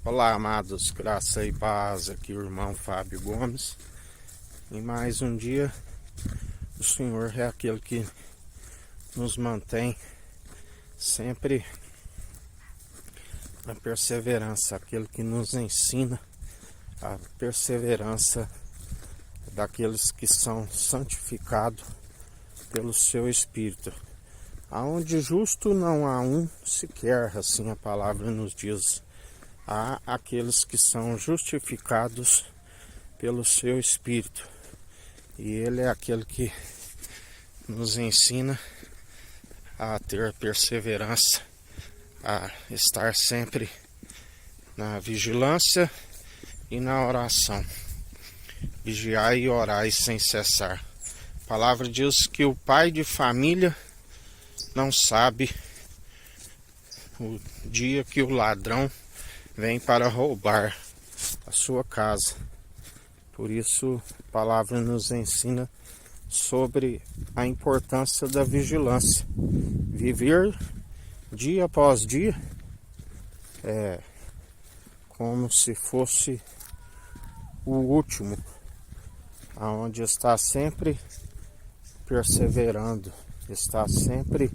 Olá, amados, graça e paz, aqui o irmão Fábio Gomes. E mais um dia, o Senhor é aquele que nos mantém sempre na perseverança, aquele que nos ensina a perseverança daqueles que são santificados pelo seu Espírito. Aonde justo não há um sequer, assim a palavra nos diz. Há aqueles que são justificados pelo seu Espírito. E Ele é aquele que nos ensina a ter perseverança, a estar sempre na vigilância e na oração. Vigiai e orai sem cessar. A palavra diz que o pai de família não sabe o dia que o ladrão vem para roubar a sua casa. Por isso, a palavra nos ensina sobre a importância da vigilância. Viver dia após dia é como se fosse o último, aonde está sempre perseverando, está sempre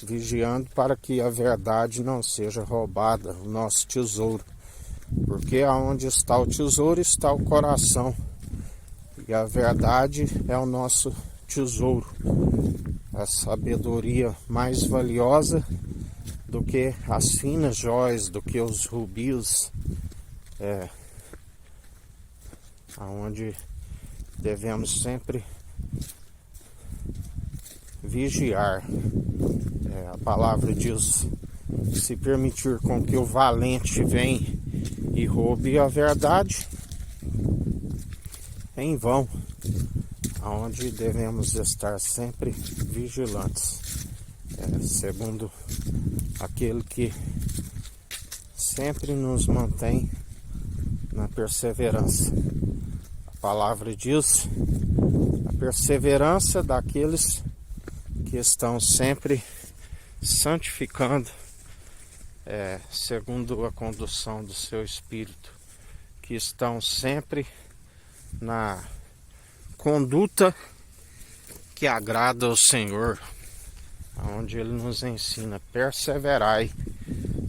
vigiando para que a verdade não seja roubada, o nosso tesouro. Porque aonde está o tesouro está o coração. E a verdade é o nosso tesouro. A sabedoria mais valiosa do que as finas joias, do que os rubis. Aonde devemos sempre vigiar. A palavra diz: se permitir com que o valente venha e roube a verdade, em vão. Aonde devemos estar sempre vigilantes, segundo aquele que sempre nos mantém na perseverança. A palavra diz: a perseverança daqueles que estão sempre santificando, segundo a condução do seu Espírito, que estão sempre na conduta que agrada ao Senhor, onde Ele nos ensina: perseverai,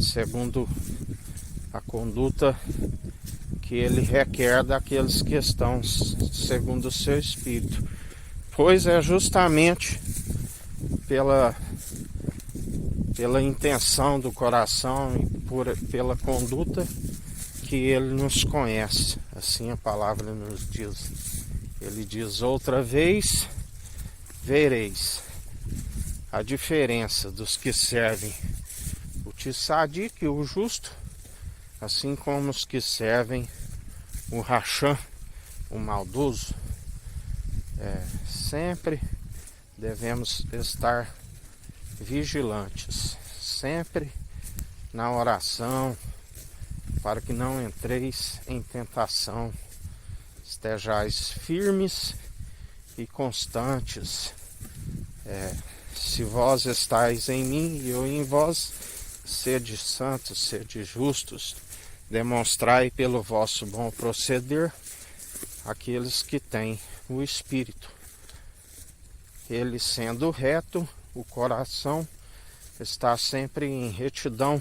segundo a conduta que Ele requer daqueles que estão segundo o seu Espírito, pois é justamente pela intenção do coração e pela conduta que Ele nos conhece. Assim a palavra nos diz. Ele diz: outra vez vereis a diferença dos que servem o tzadik, o justo, assim como os que servem o rachã, o maldoso. Sempre devemos estar vigilantes, sempre na oração, para que não entreis em tentação. Estejais firmes e constantes. Se vós estáis em mim e eu em vós, sede santos, sede justos, demonstrai pelo vosso bom proceder aqueles que têm o Espírito. Ele sendo reto, o coração está sempre em retidão,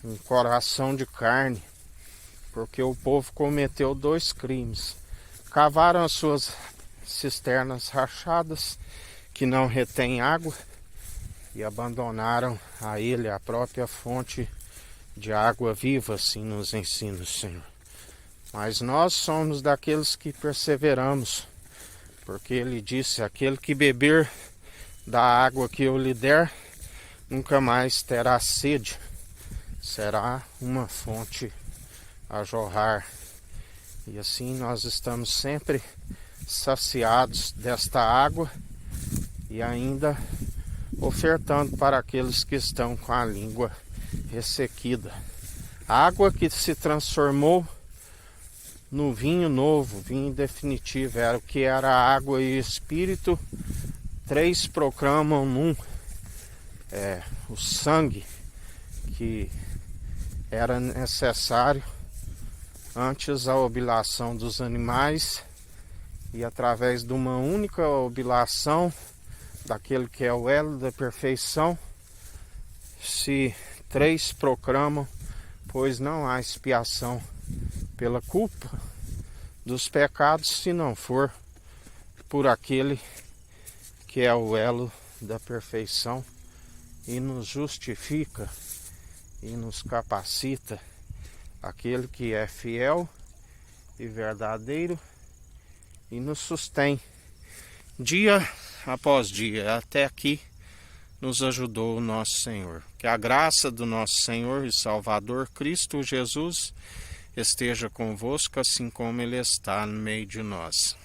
um coração de carne, porque o povo cometeu 2 crimes. Cavaram as suas cisternas rachadas, que não retêm água, e abandonaram a Ele a própria fonte de água viva, assim nos ensina o Senhor. Mas nós somos daqueles que perseveramos, porque Ele disse: aquele que beber da água que eu lhe der, nunca mais terá sede, será uma fonte a jorrar. E assim nós estamos sempre saciados desta água e ainda ofertando para aqueles que estão com a língua ressequida. Água que se transformou no vinho novo, vinho definitivo, era o que era água e espírito, 3 proclamam num. o sangue que era necessário antes da oblação dos animais, e através de uma única oblação daquele que é o elo da perfeição, se 3 proclamam, pois não há expiação pela culpa dos pecados, se não for por aquele que é o elo da perfeição e nos justifica e nos capacita, aquele que é fiel e verdadeiro e nos sustém dia após dia. Até aqui nos ajudou o nosso Senhor. Que a graça do nosso Senhor e Salvador Cristo Jesus esteja convosco, assim como Ele está no meio de nós.